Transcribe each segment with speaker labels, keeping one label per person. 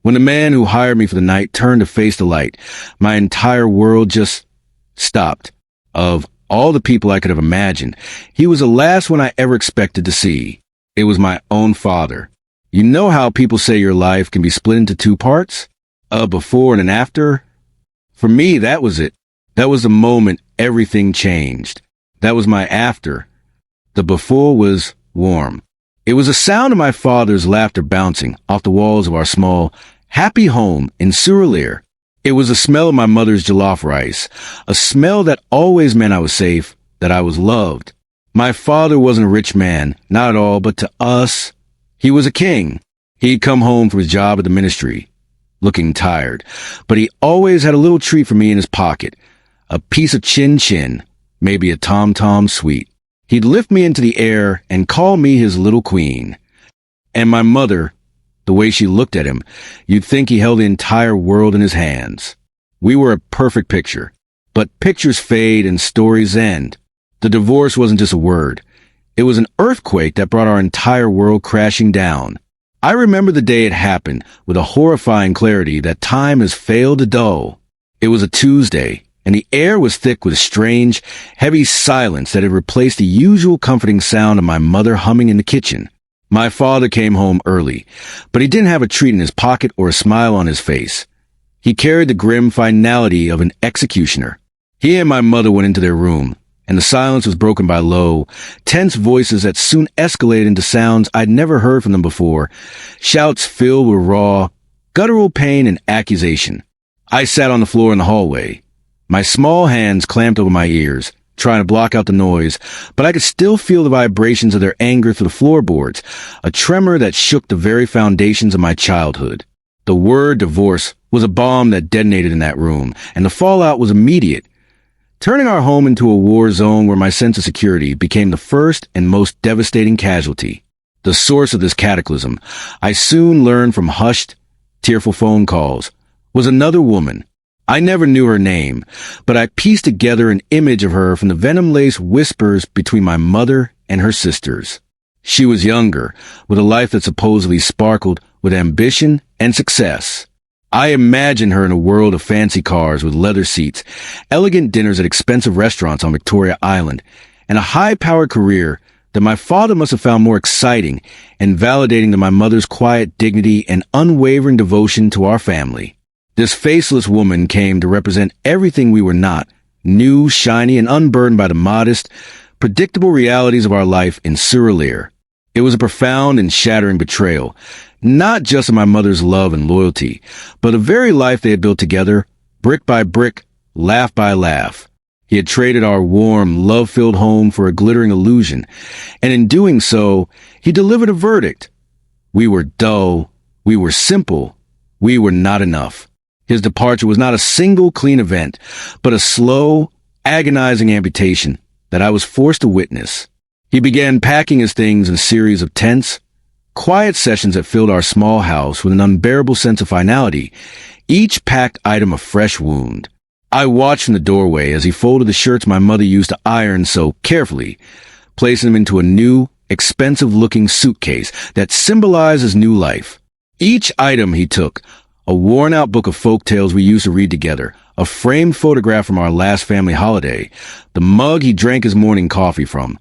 Speaker 1: When the man who hired me for the night turned to face the light, my entire world just stopped. Of all the people I could have imagined, he was the last one I ever expected to see. It was my own father. You know how people say your life can be split into two parts? A before and an after? For me, that was it. That was the moment everything changed. That was my after. The before was warm. It was the sound of my father's laughter bouncing off the walls of our small, happy home in Surulere. It was the smell of my mother's jollof rice, a smell that always meant I was safe, that I was loved. My father wasn't a rich man, not at all, but to us, he was a king. He'd come home from his job at the ministry, looking tired, but he always had a little treat for me in his pocket, a piece of chin-chin, maybe a tom-tom sweet. He'd lift me into the air and call me his little queen. And my mother, the way she looked at him, you'd think he held the entire world in his hands. We were a perfect picture. But pictures fade and stories end. The divorce wasn't just a word. It was an earthquake that brought our entire world crashing down. I remember the day it happened with a horrifying clarity that time has failed to dull. It was a Tuesday, and the air was thick with a strange, heavy silence that had replaced the usual comforting sound of my mother humming in the kitchen. My father came home early, but he didn't have a treat in his pocket or a smile on his face. He carried the grim finality of an executioner. He and my mother went into their room, and the silence was broken by low, tense voices that soon escalated into sounds I'd never heard from them before, shouts filled with raw, guttural pain and accusation. I sat on the floor in the hallway, my small hands clamped over my ears, trying to block out the noise, but I could still feel the vibrations of their anger through the floorboards, a tremor that shook the very foundations of my childhood. The word divorce was a bomb that detonated in that room, and the fallout was immediate, turning our home into a war zone where my sense of security became the first and most devastating casualty. The source of this cataclysm, I soon learned from hushed, tearful phone calls, was another woman. I never knew her name, but I pieced together an image of her from the venom-laced whispers between my mother and her sisters. She was younger, with a life that supposedly sparkled with ambition and success. I imagined her in a world of fancy cars with leather seats, elegant dinners at expensive restaurants on Victoria Island, and a high-powered career that my father must have found more exciting and validating than my mother's quiet dignity and unwavering devotion to our family. This faceless woman came to represent everything we were not, new, shiny, and unburdened by the modest, predictable realities of our life in Surulere. It was a profound and shattering betrayal, not just of my mother's love and loyalty, but the very life they had built together, brick by brick, laugh by laugh. He had traded our warm, love-filled home for a glittering illusion, and in doing so, he delivered a verdict. We were dull, we were simple, we were not enough. His departure was not a single clean event, but a slow, agonizing amputation that I was forced to witness. He began packing his things in a series of tense, quiet sessions that filled our small house with an unbearable sense of finality, each packed item a fresh wound. I watched from the doorway as he folded the shirts my mother used to iron so carefully, placing them into a new, expensive-looking suitcase that symbolized his new life. Each item he took, a worn-out book of folktales we used to read together, a framed photograph from our last family holiday, the mug he drank his morning coffee from,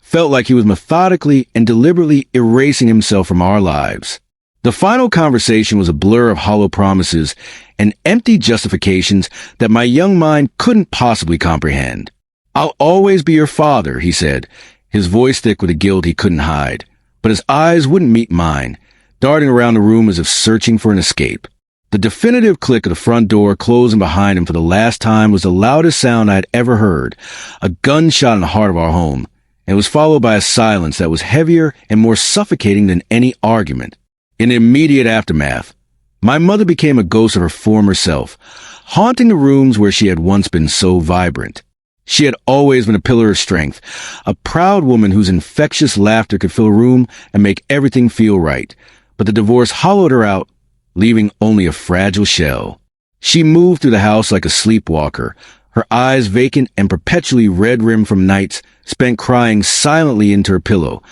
Speaker 1: felt like he was methodically and deliberately erasing himself from our lives. The final conversation was a blur of hollow promises and empty justifications that my young mind couldn't possibly comprehend. "I'll always be your father," he said, his voice thick with a guilt he couldn't hide, but his eyes wouldn't meet mine, darting around the room as if searching for an escape. The definitive click of the front door closing behind him for the last time was the loudest sound I had ever heard, a gunshot in the heart of our home, and it was followed by a silence that was heavier and more suffocating than any argument. In the immediate aftermath, my mother became a ghost of her former self, haunting the rooms where she had once been so vibrant. She had always been a pillar of strength, a proud woman whose infectious laughter could fill a room and make everything feel right, but the divorce hollowed her out, leaving only a fragile shell. She moved through the house like a sleepwalker, her eyes vacant and perpetually red-rimmed from nights spent crying silently into her pillow,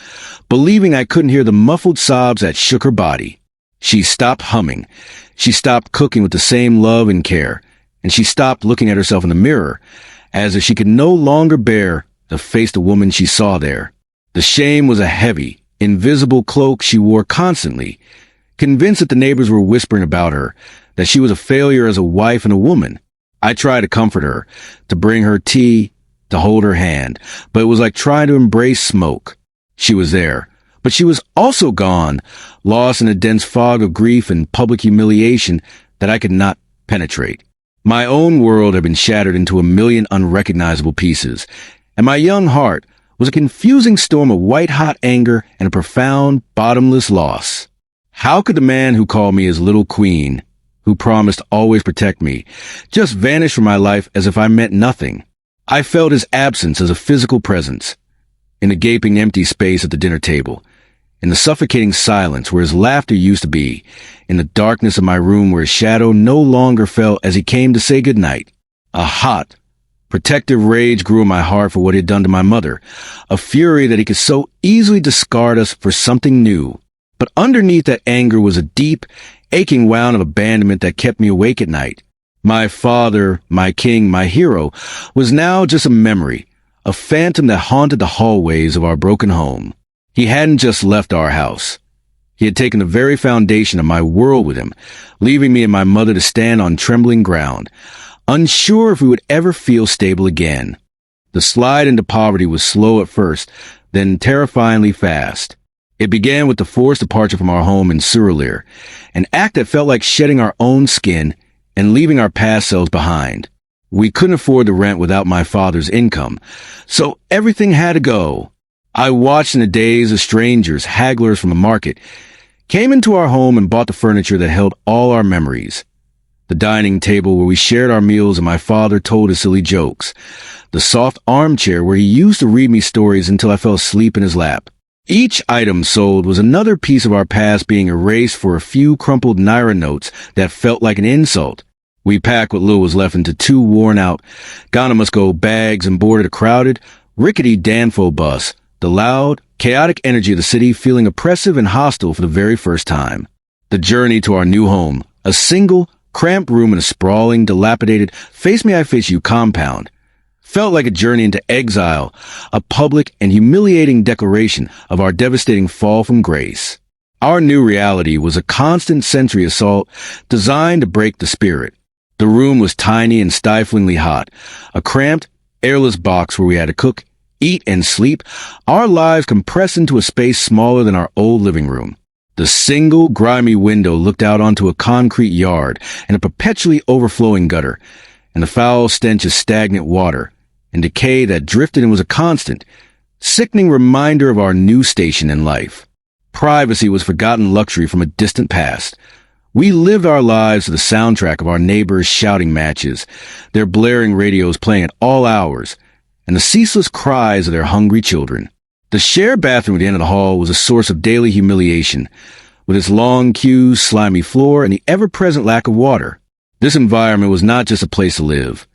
Speaker 1: believing I couldn't hear the muffled sobs that shook her body. She stopped humming. She stopped cooking with the same love and care. And she stopped looking at herself in the mirror, as if she could no longer bear to face the woman she saw there. The shame was a heavy, invisible cloak she wore constantly, convinced that the neighbors were whispering about her, that she was a failure as a wife and a woman. I tried to comfort her, to bring her tea, to hold her hand, but it was like trying to embrace smoke. She was there, but she was also gone, lost in a dense fog of grief and public humiliation that I could not penetrate. My own world had been shattered into a million unrecognizable pieces, and my young heart was a confusing storm of white-hot anger and a profound, bottomless loss. How could the man who called me his little queen, who promised to always protect me, just vanish from my life as if I meant nothing? I felt his absence as a physical presence, in the gaping empty space at the dinner table, in the suffocating silence where his laughter used to be, in the darkness of my room where his shadow no longer fell as he came to say goodnight. A hot, protective rage grew in my heart for what he had done to my mother, a fury that he could so easily discard us for something new. But underneath that anger was a deep, aching wound of abandonment that kept me awake at night. My father, my king, my hero, was now just a memory, a phantom that haunted the hallways of our broken home. He hadn't just left our house. He had taken the very foundation of my world with him, leaving me and my mother to stand on trembling ground, unsure if we would ever feel stable again. The slide into poverty was slow at first, then terrifyingly fast. It began with the forced departure from our home in Surulere, an act that felt like shedding our own skin and leaving our past selves behind. We couldn't afford the rent without my father's income, so everything had to go. I watched in the days as strangers, hagglers from the market, came into our home and bought the furniture that held all our memories. The dining table where we shared our meals and my father told his silly jokes. The soft armchair where he used to read me stories until I fell asleep in his lap. Each item sold was another piece of our past being erased for a few crumpled naira notes that felt like an insult. We packed what little was left into two worn-out Ghana-must-go bags and boarded a crowded, rickety Danfo bus, the loud, chaotic energy of the city feeling oppressive and hostile for the very first time. The journey to our new home, a single, cramped room in a sprawling, dilapidated, face-me-I-face-you compound, felt like a journey into exile, a public and humiliating declaration of our devastating fall from grace. Our new reality was a constant sensory assault designed to break the spirit. The room was tiny and stiflingly hot, a cramped, airless box where we had to cook, eat, and sleep, our lives compressed into a space smaller than our old living room. The single, grimy window looked out onto a concrete yard and a perpetually overflowing gutter, and the foul stench of stagnant water and decay that drifted and was a constant, sickening reminder of our new station in life. Privacy was forgotten luxury from a distant past. We lived our lives to the soundtrack of our neighbors' shouting matches, their blaring radios playing at all hours, and the ceaseless cries of their hungry children. The shared bathroom at the end of the hall was a source of daily humiliation, with its long queues, slimy floor, and the ever-present lack of water. This environment was not just a place to live.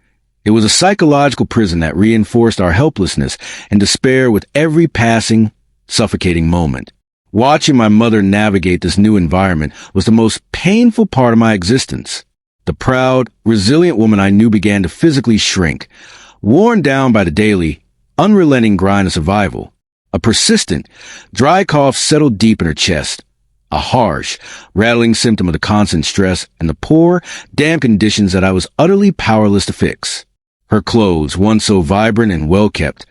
Speaker 1: It was a psychological prison that reinforced our helplessness and despair with every passing, suffocating moment. Watching my mother navigate this new environment was the most painful part of my existence. The proud, resilient woman I knew began to physically shrink, worn down by the daily, unrelenting grind of survival. A persistent, dry cough settled deep in her chest, a harsh, rattling symptom of the constant stress and the poor, damp conditions that I was utterly powerless to fix. Her clothes, once so vibrant and well-kept,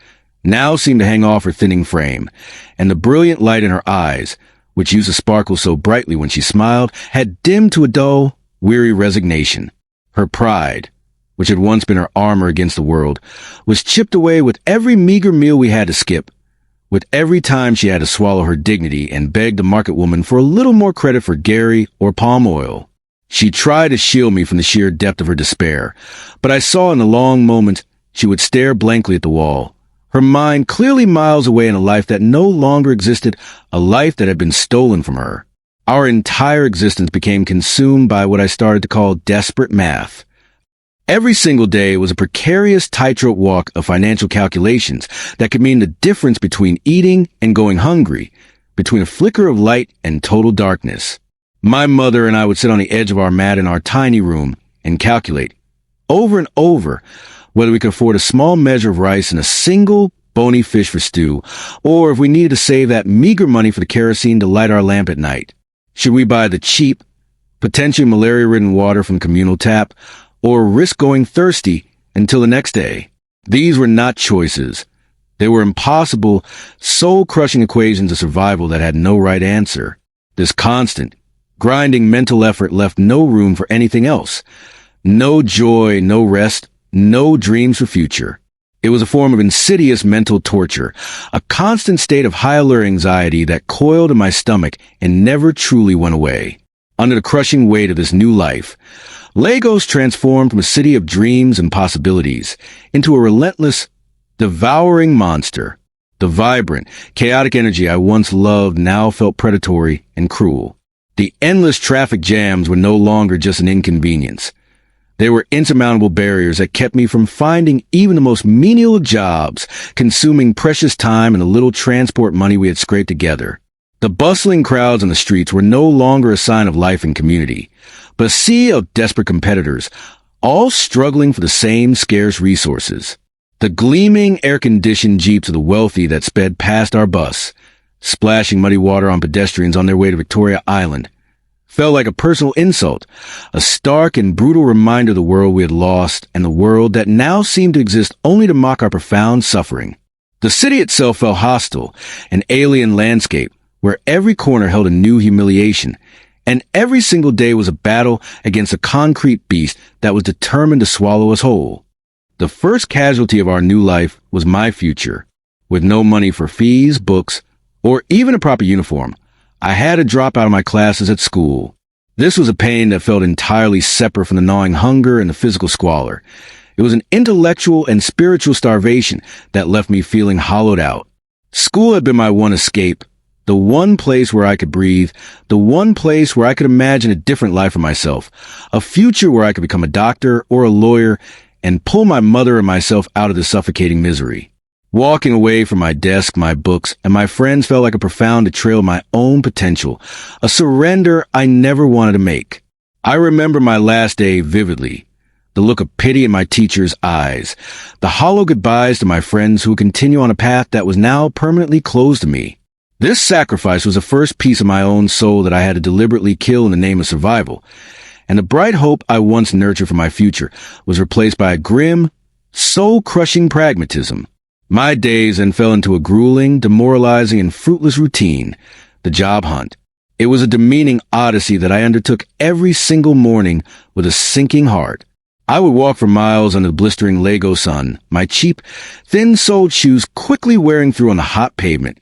Speaker 1: now seemed to hang off her thinning frame, and the brilliant light in her eyes, which used to sparkle so brightly when she smiled, had dimmed to a dull, weary resignation. Her pride, which had once been her armor against the world, was chipped away with every meager meal we had to skip, with every time she had to swallow her dignity and beg the market woman for a little more credit for Gary or palm oil. She tried to shield me from the sheer depth of her despair, but I saw in the long moment she would stare blankly at the wall, her mind clearly miles away in a life that no longer existed, a life that had been stolen from her. Our entire existence became consumed by what I started to call desperate math. Every single day was a precarious tightrope walk of financial calculations that could mean the difference between eating and going hungry, between a flicker of light and total darkness. My mother and I would sit on the edge of our mat in our tiny room and calculate, over and over, whether we could afford a small measure of rice and a single bony fish for stew, or if we needed to save that meager money for the kerosene to light our lamp at night. Should we buy the cheap, potentially malaria-ridden water from the communal tap, or risk going thirsty until the next day? These were not choices. They were impossible, soul-crushing equations of survival that had no right answer. This constant, grinding mental effort left no room for anything else. No joy, no rest, no dreams for future. It was a form of insidious mental torture, a constant state of high-alert anxiety that coiled in my stomach and never truly went away. Under the crushing weight of this new life, Lagos transformed from a city of dreams and possibilities into a relentless, devouring monster. The vibrant, chaotic energy I once loved now felt predatory and cruel. The endless traffic jams were no longer just an inconvenience. They were insurmountable barriers that kept me from finding even the most menial jobs, consuming precious time and the little transport money we had scraped together. The bustling crowds on the streets were no longer a sign of life and community, but a sea of desperate competitors, all struggling for the same scarce resources. The gleaming, air-conditioned jeeps of the wealthy that sped past our bus, splashing muddy water on pedestrians on their way to Victoria Island, felt like a personal insult, a stark and brutal reminder of the world we had lost and the world that now seemed to exist only to mock our profound suffering. The city itself felt hostile, an alien landscape where every corner held a new humiliation, and every single day was a battle against a concrete beast that was determined to swallow us whole. The first casualty of our new life was my future. With no money for fees, books, or even a proper uniform, I had to drop out of my classes at school. This was a pain that felt entirely separate from the gnawing hunger and the physical squalor. It was an intellectual and spiritual starvation that left me feeling hollowed out. School had been my one escape, the one place where I could breathe, the one place where I could imagine a different life for myself, a future where I could become a doctor or a lawyer and pull my mother and myself out of the suffocating misery. Walking away from my desk, my books, and my friends felt like a profound betrayal of my own potential, a surrender I never wanted to make. I remember my last day vividly, the look of pity in my teacher's eyes, the hollow goodbyes to my friends who would continue on a path that was now permanently closed to me. This sacrifice was the first piece of my own soul that I had to deliberately kill in the name of survival, and the bright hope I once nurtured for my future was replaced by a grim, soul-crushing pragmatism. My days then fell into a grueling, demoralizing, and fruitless routine, the job hunt. It was a demeaning odyssey that I undertook every single morning with a sinking heart. I would walk for miles under the blistering Lagos sun, my cheap, thin-soled shoes quickly wearing through on the hot pavement,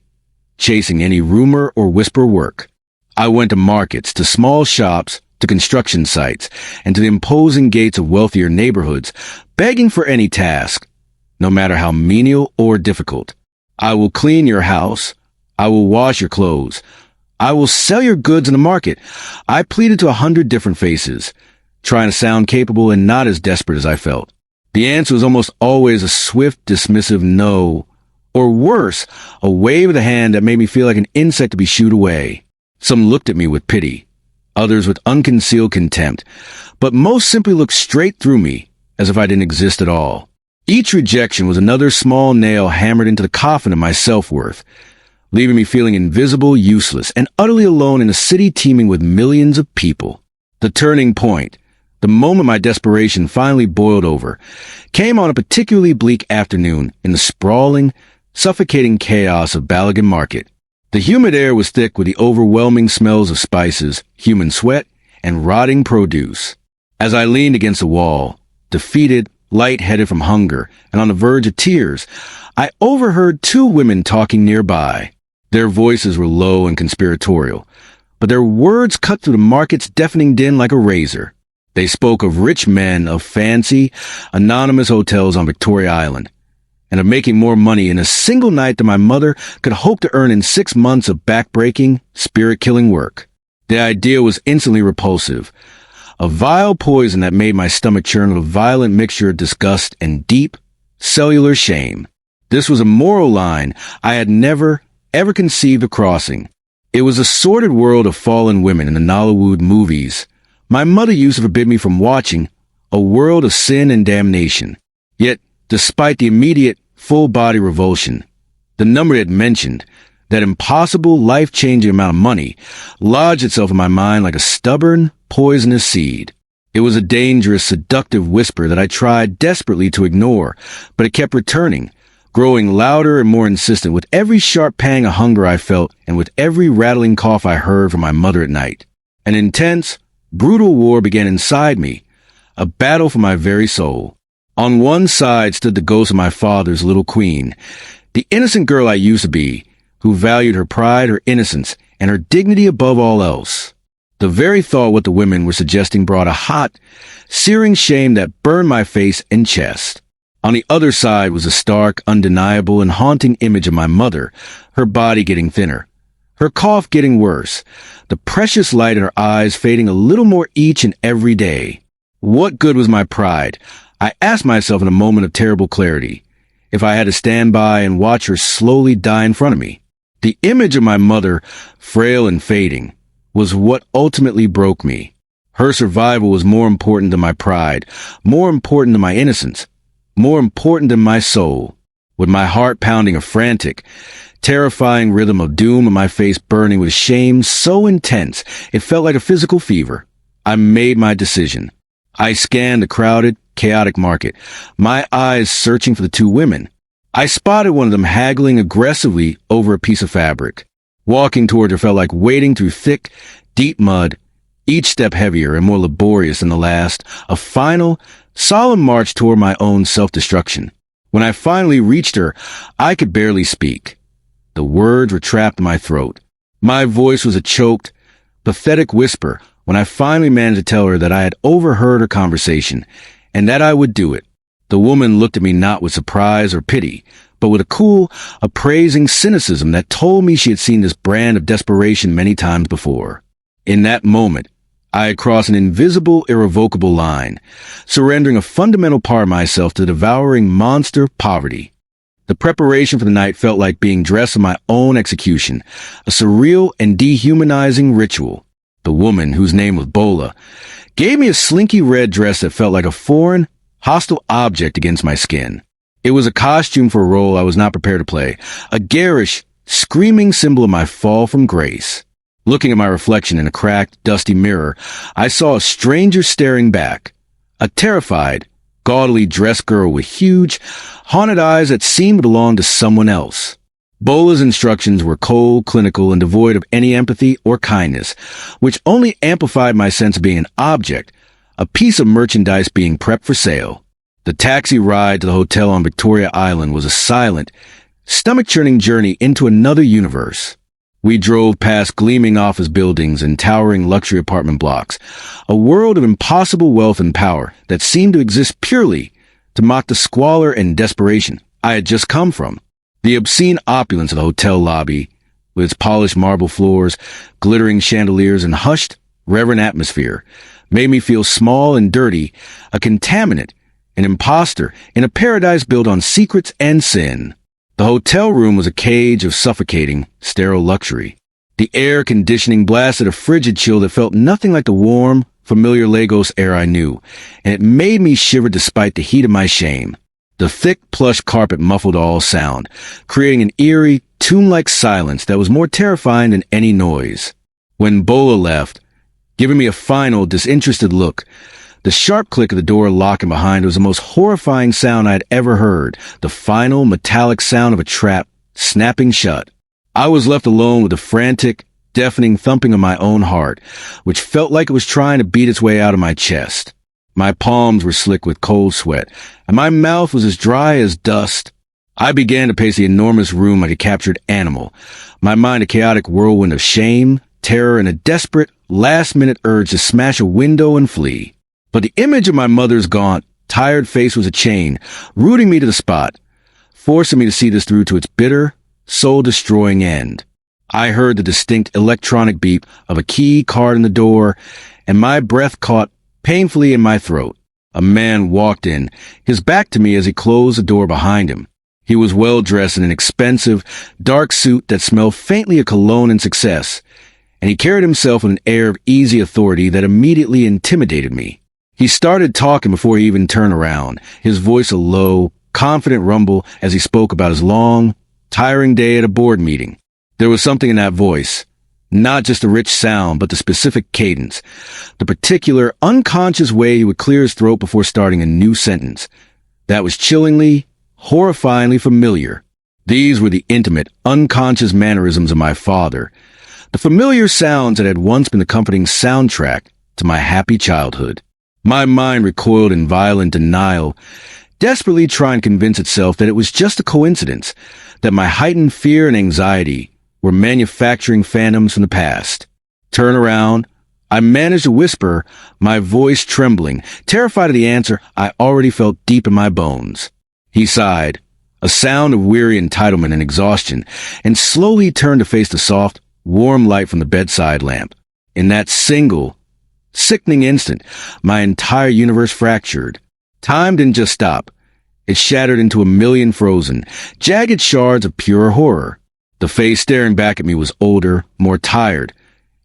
Speaker 1: chasing any rumor or whisper work. I went to markets, to small shops, to construction sites, and to the imposing gates of wealthier neighborhoods, begging for any task, no matter how menial or difficult. I will clean your house. I will wash your clothes. I will sell your goods in the market. I pleaded to 100 different faces, trying to sound capable and not as desperate as I felt. The answer was almost always a swift, dismissive no, or worse, a wave of the hand that made me feel like an insect to be shooed away. Some looked at me with pity, others with unconcealed contempt, but most simply looked straight through me, as if I didn't exist at all. Each rejection was another small nail hammered into the coffin of my self-worth, leaving me feeling invisible, useless, and utterly alone in a city teeming with millions of people. The turning point, the moment my desperation finally boiled over, came on a particularly bleak afternoon in the sprawling, suffocating chaos of Balogun Market. The humid air was thick with the overwhelming smells of spices, human sweat, and rotting produce. As I leaned against the wall, defeated, light-headed from hunger, and on the verge of tears, I overheard two women talking nearby. Their voices were low and conspiratorial, but their words cut through the market's deafening din like a razor. They spoke of rich men, of fancy, anonymous hotels on Victoria Island, and of making more money in a single night than my mother could hope to earn in 6 months of back-breaking, spirit-killing work. The idea was instantly repulsive, a vile poison that made my stomach churn with a violent mixture of disgust and deep, cellular shame. This was a moral line I had never, ever conceived of crossing. It was a sordid world of fallen women in the Nollywood movies my mother used to forbid me from watching, a world of sin and damnation. Yet, despite the immediate, full-body revulsion, the number it mentioned, that impossible, life-changing amount of money, lodged itself in my mind like a stubborn, poisonous seed. It was a dangerous, seductive whisper that I tried desperately to ignore, but it kept returning, growing louder and more insistent with every sharp pang of hunger I felt and with every rattling cough I heard from my mother at night. An intense, brutal war began inside me, a battle for my very soul. On one side stood the ghost of my father's little queen, the innocent girl I used to be, who valued her pride, her innocence, and her dignity above all else. The very thought what the women were suggesting brought a hot, searing shame that burned my face and chest. On the other side was a stark, undeniable, and haunting image of my mother, her body getting thinner, her cough getting worse, the precious light in her eyes fading a little more each and every day. What good was my pride? I asked myself in a moment of terrible clarity, if I had to stand by and watch her slowly die in front of me. The image of my mother, frail and fading, was what ultimately broke me. Her survival was more important than my pride, more important than my innocence, more important than my soul. With my heart pounding a frantic, terrifying rhythm of doom and my face burning with shame so intense it felt like a physical fever, I made my decision. I scanned the crowded, chaotic market, my eyes searching for the two women. I spotted one of them haggling aggressively over a piece of fabric. Walking toward her felt like wading through thick, deep mud, each step heavier and more laborious than the last, a final, solemn march toward my own self-destruction. When I finally reached her, I could barely speak. The words were trapped in my throat. My voice was a choked, pathetic whisper when I finally managed to tell her that I had overheard her conversation and that I would do it. The woman looked at me not with surprise or pity, but with a cool, appraising cynicism that told me she had seen this brand of desperation many times before. In that moment, I had crossed an invisible, irrevocable line, surrendering a fundamental part of myself to the devouring monster poverty. The preparation for the night felt like being dressed for my own execution, a surreal and dehumanizing ritual. The woman, whose name was Bola, gave me a slinky red dress that felt like a foreign, hostile object against my skin. It was a costume for a role I was not prepared to play, a garish, screaming symbol of my fall from grace. Looking at my reflection in a cracked, dusty mirror, I saw a stranger staring back, a terrified, gaudily dressed girl with huge, haunted eyes that seemed to belong to someone else. Bola's instructions were cold, clinical, and devoid of any empathy or kindness, which only amplified my sense of being an object, a piece of merchandise being prepped for sale. The taxi ride to the hotel on Victoria Island was a silent, stomach-churning journey into another universe. We drove past gleaming office buildings and towering luxury apartment blocks, a world of impossible wealth and power that seemed to exist purely to mock the squalor and desperation I had just come from. The obscene opulence of the hotel lobby, with its polished marble floors, glittering chandeliers, and hushed, reverent atmosphere, made me feel small and dirty, a contaminant, an imposter, in a paradise built on secrets and sin. The hotel room was a cage of suffocating, sterile luxury. The air conditioning blasted a frigid chill that felt nothing like the warm, familiar Lagos air I knew, and it made me shiver despite the heat of my shame. The thick, plush carpet muffled all sound, creating an eerie, tomb-like silence that was more terrifying than any noise. When Bola left, giving me a final, disinterested look, the sharp click of the door locking behind was the most horrifying sound I had ever heard, the final, metallic sound of a trap snapping shut. I was left alone with the frantic, deafening thumping of my own heart, which felt like it was trying to beat its way out of my chest. My palms were slick with cold sweat, and my mouth was as dry as dust. I began to pace the enormous room like a captured animal, my mind a chaotic whirlwind of shame, terror, and a desperate, last-minute urge to smash a window and flee. But the image of my mother's gaunt, tired face was a chain, rooting me to the spot, forcing me to see this through to its bitter, soul-destroying end. I heard the distinct electronic beep of a key card in the door, and my breath caught painfully in my throat. A man walked in, his back to me as he closed the door behind him. He was well-dressed in an expensive, dark suit that smelled faintly of cologne and success, and he carried himself with an air of easy authority that immediately intimidated me. He started talking before he even turned around, his voice a low, confident rumble as he spoke about his long, tiring day at a board meeting. There was something in that voice, not just the rich sound, but the specific cadence, the particular unconscious way he would clear his throat before starting a new sentence. That was chillingly, horrifyingly familiar. These were the intimate, unconscious mannerisms of my father, the familiar sounds that had once been the comforting soundtrack to my happy childhood. My mind recoiled in violent denial, desperately trying to convince itself that it was just a coincidence, that my heightened fear and anxiety were manufacturing phantoms from the past. Turn around, I managed to whisper, my voice trembling, terrified of the answer I already felt deep in my bones. He sighed, a sound of weary entitlement and exhaustion, and slowly turned to face the soft, warm light from the bedside lamp. In that single, sickening instant, my entire universe fractured. Time didn't just stop. It shattered into a million frozen, jagged shards of pure horror. The face staring back at me was older, more tired,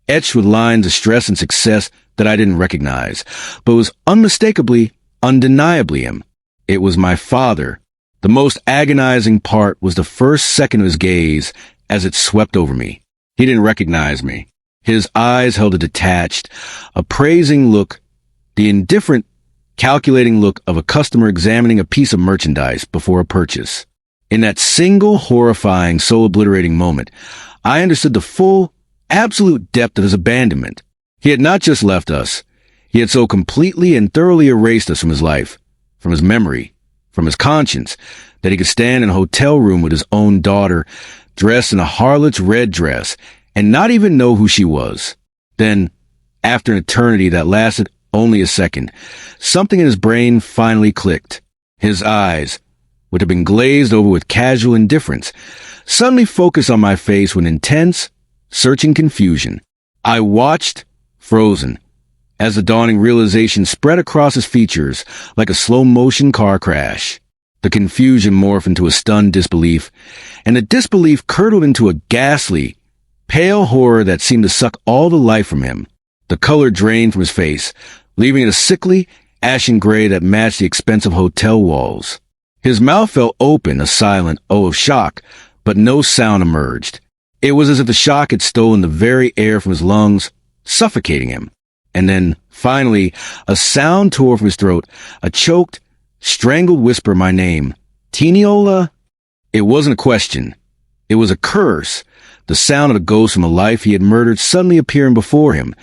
Speaker 1: etched with lines of stress and success that I didn't recognize, but was unmistakably, undeniably him. It was my father. The most agonizing part was the first second of his gaze as it swept over me. He didn't recognize me. His eyes held a detached, appraising look, the indifferent, calculating look of a customer examining a piece of merchandise before a purchase. In that single, horrifying, soul-obliterating moment, I understood the full, absolute depth of his abandonment. He had not just left us. He had so completely and thoroughly erased us from his life, from his memory, from his conscience, that he could stand in a hotel room with his own daughter, dressed in a harlot's red dress, and not even know who she was. Then, after an eternity that lasted only a second, something in his brain finally clicked. His eyes, which had been glazed over with casual indifference, suddenly focused on my face with intense, searching confusion. I watched, frozen, as the dawning realization spread across his features like a slow-motion car crash. The confusion morphed into a stunned disbelief, and the disbelief curdled into a ghastly, pale horror that seemed to suck all the life from him. The color drained from his face, leaving it a sickly, ashen gray that matched the expensive hotel walls. His mouth fell open, a silent O of shock, but no sound emerged. It was as if the shock had stolen the very air from his lungs, suffocating him. And then, finally, a sound tore from his throat, a choked, strangled whisper my name. Tiniola? It wasn't a question. It was a curse, the sound of the ghost from a life he had murdered suddenly appearing before him,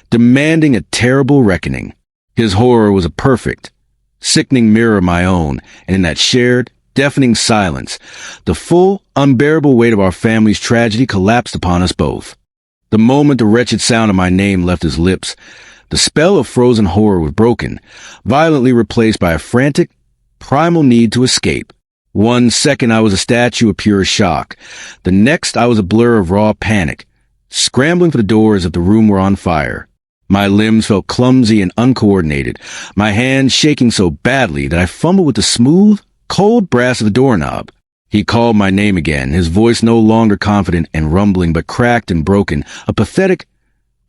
Speaker 1: demanding a terrible reckoning. His horror was a perfect, sickening mirror of my own, and in that shared, deafening silence, the full, unbearable weight of our family's tragedy collapsed upon us both. The moment the wretched sound of my name left his lips, the spell of frozen horror was broken, violently replaced by a frantic, primal need to escape. 1 second I was a statue of pure shock. The next I was a blur of raw panic, scrambling for the door as if the room were on fire. My limbs felt clumsy and uncoordinated, my hands shaking so badly that I fumbled with the smooth, cold brass of the doorknob. He called my name again, his voice no longer confident and rumbling but cracked and broken, a pathetic,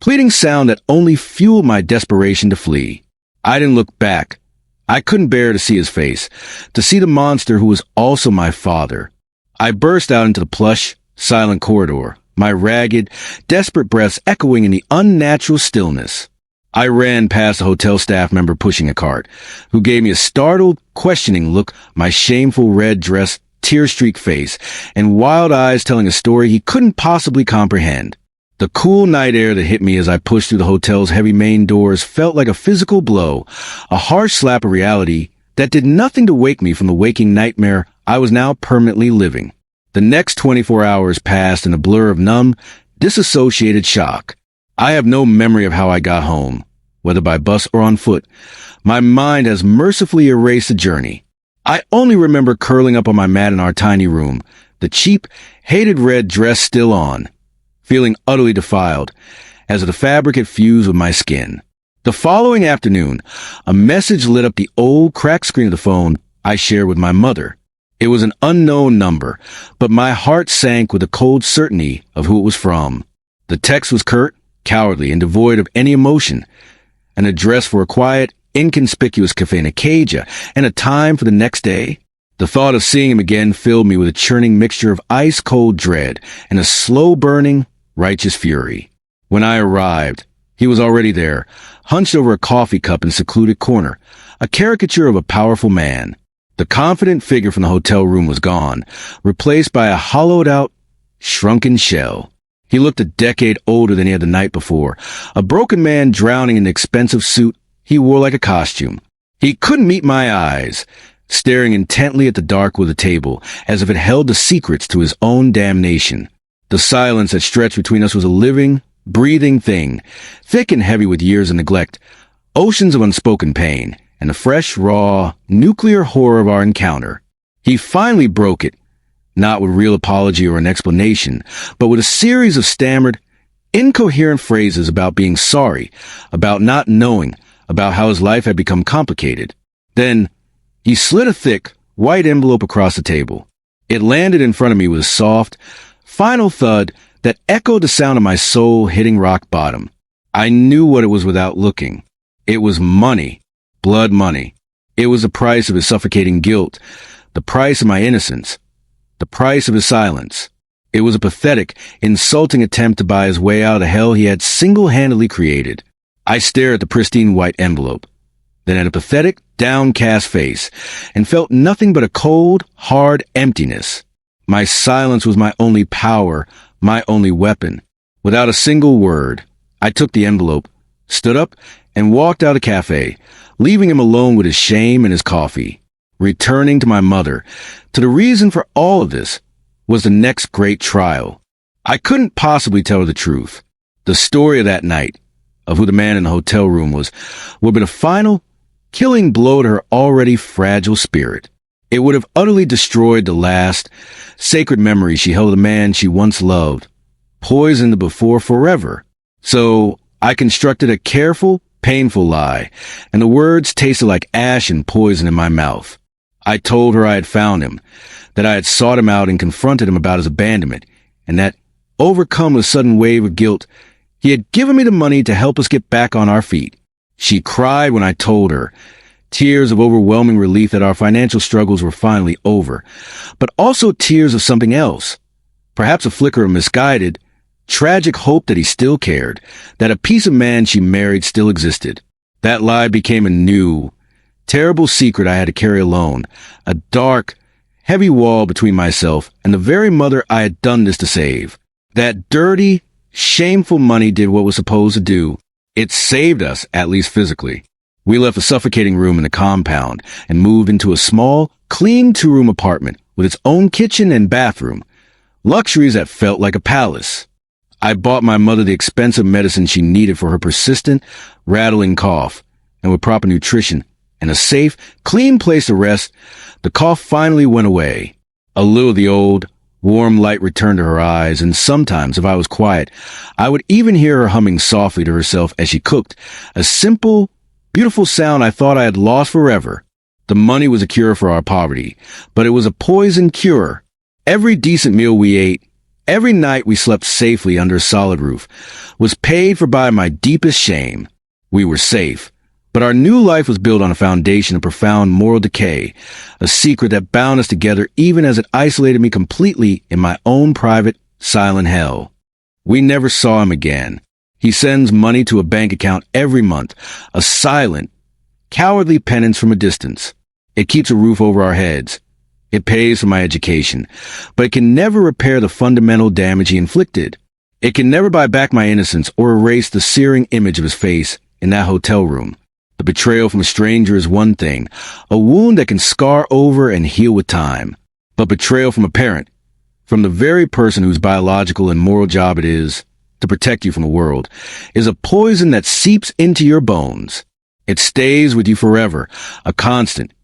Speaker 1: pleading sound that only fueled my desperation to flee. I didn't look back. I couldn't bear to see his face, to see the monster who was also my father. I burst out into the plush, silent corridor, my ragged, desperate breaths echoing in the unnatural stillness. I ran past a hotel staff member pushing a cart, who gave me a startled, questioning look, my shameful red dress, tear-streaked face, and wild eyes telling a story he couldn't possibly comprehend. The cool night air that hit me as I pushed through the hotel's heavy main doors felt like a physical blow, a harsh slap of reality that did nothing to wake me from the waking nightmare I was now permanently living. The next 24 hours passed in a blur of numb, disassociated shock. I have no memory of how I got home, whether by bus or on foot. My mind has mercifully erased the journey. I only remember curling up on my mat in our tiny room, the cheap, hated red dress still on, feeling utterly defiled, as the fabric had fused with my skin. The following afternoon, a message lit up the old cracked screen of the phone I shared with my mother. It was an unknown number, but my heart sank with the cold certainty of who it was from. The text was curt, cowardly, and devoid of any emotion. An address for a quiet, inconspicuous cafe in Acadia, and a time for the next day. The thought of seeing him again filled me with a churning mixture of ice-cold dread and a slow-burning, righteous fury. When I arrived, he was already there, hunched over a coffee cup in a secluded corner, a caricature of a powerful man. The confident figure from the hotel room was gone, replaced by a hollowed-out, shrunken shell. He looked a decade older than he had the night before, a broken man drowning in the expensive suit he wore like a costume. He couldn't meet my eyes, staring intently at the dark wood of the table, as if it held the secrets to his own damnation. The silence that stretched between us was a living, breathing thing, thick and heavy with years of neglect, oceans of unspoken pain, and the fresh, raw, nuclear horror of our encounter. He finally broke it, not with real apology or an explanation, but with a series of stammered, incoherent phrases about being sorry, about not knowing, about how his life had become complicated. Then, he slid a thick, white envelope across the table. It landed in front of me with a soft, final thud that echoed the sound of my soul hitting rock bottom. I knew what it was without looking. It was money. Blood money. It was the price of his suffocating guilt, the price of my innocence, the price of his silence. It was a pathetic, insulting attempt to buy his way out of the hell he had single-handedly created. I stared at the pristine white envelope, then at a pathetic, downcast face, and felt nothing but a cold, hard emptiness. My silence was my only power, my only weapon. Without a single word, I took the envelope, stood up, and walked out of the cafe, leaving him alone with his shame and his coffee. Returning to my mother, to the reason for all of this, was the next great trial. I couldn't possibly tell her the truth. The story of that night, of who the man in the hotel room was, would be the final, killing blow to her already fragile spirit. It would have utterly destroyed the last, sacred memory she held of the man she once loved, poisoned the before forever. So I constructed a careful, painful lie, and the words tasted like ash and poison in my mouth. I told her I had found him, that I had sought him out and confronted him about his abandonment, and that, overcome with a sudden wave of guilt, he had given me the money to help us get back on our feet. She cried when I told her, tears of overwhelming relief that our financial struggles were finally over, but also tears of something else, perhaps a flicker of misguided, tragic hope that he still cared, that a piece of man she married still existed. That lie became a new, terrible secret I had to carry alone, a dark, heavy wall between myself and the very mother I had done this to save. That dirty, shameful money did what it was supposed to do. It saved us, at least physically. We left the suffocating room in the compound and moved into a small, clean two-room apartment with its own kitchen and bathroom, luxuries that felt like a palace. I bought my mother the expensive medicine she needed for her persistent, rattling cough, and with proper nutrition and a safe, clean place to rest, the cough finally went away. A little of the old, warm light returned to her eyes, and sometimes, if I was quiet, I would even hear her humming softly to herself as she cooked, a simple, beautiful sound I thought I had lost forever. The money was a cure for our poverty, but it was a poison cure. Every decent meal we ate, every night we slept safely under a solid roof, was paid for by my deepest shame. We were safe, but our new life was built on a foundation of profound moral decay, a secret that bound us together even as it isolated me completely in my own private, silent hell. We never saw him again. He sends money to a bank account every month, a silent, cowardly penance from a distance. It keeps a roof over our heads. It pays for my education, but it can never repair the fundamental damage he inflicted. It can never buy back my innocence or erase the searing image of his face in that hotel room. The betrayal from a stranger is one thing, a wound that can scar over and heal with time. But betrayal from a parent, from the very person whose biological and moral job it is to protect you from the world, is a poison that seeps into your bones. It stays with you forever, a constant,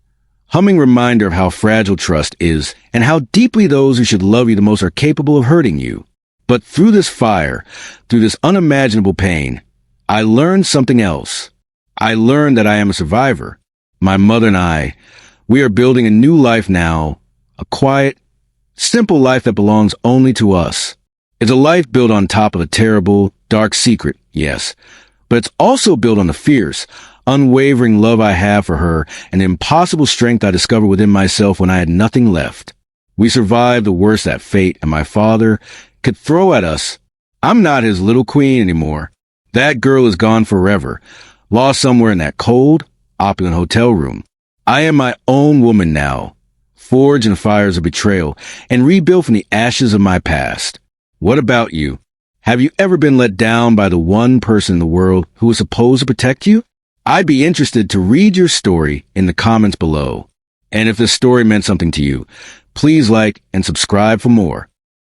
Speaker 1: humming reminder of how fragile trust is and how deeply those who should love you the most are capable of hurting you. But through this fire, through this unimaginable pain, I learned something else. I learned that I am a survivor. My mother and I, we are building a new life now, a quiet, simple life that belongs only to us. It's a life built on top of a terrible, dark secret, yes, but it's also built on the fierce, unwavering love I have for her and the impossible strength I discovered within myself when I had nothing left. We survived the worst that fate and my father could throw at us. I'm not his little queen anymore. That girl is gone forever, lost somewhere in that cold, opulent hotel room. I am my own woman now, forged in the fires of betrayal and rebuilt from the ashes of my past. What about you? Have you ever been let down by the one person in the world who was supposed to protect you? I'd be interested to read your story in the comments below. And if this story meant something to you, please like and subscribe for more.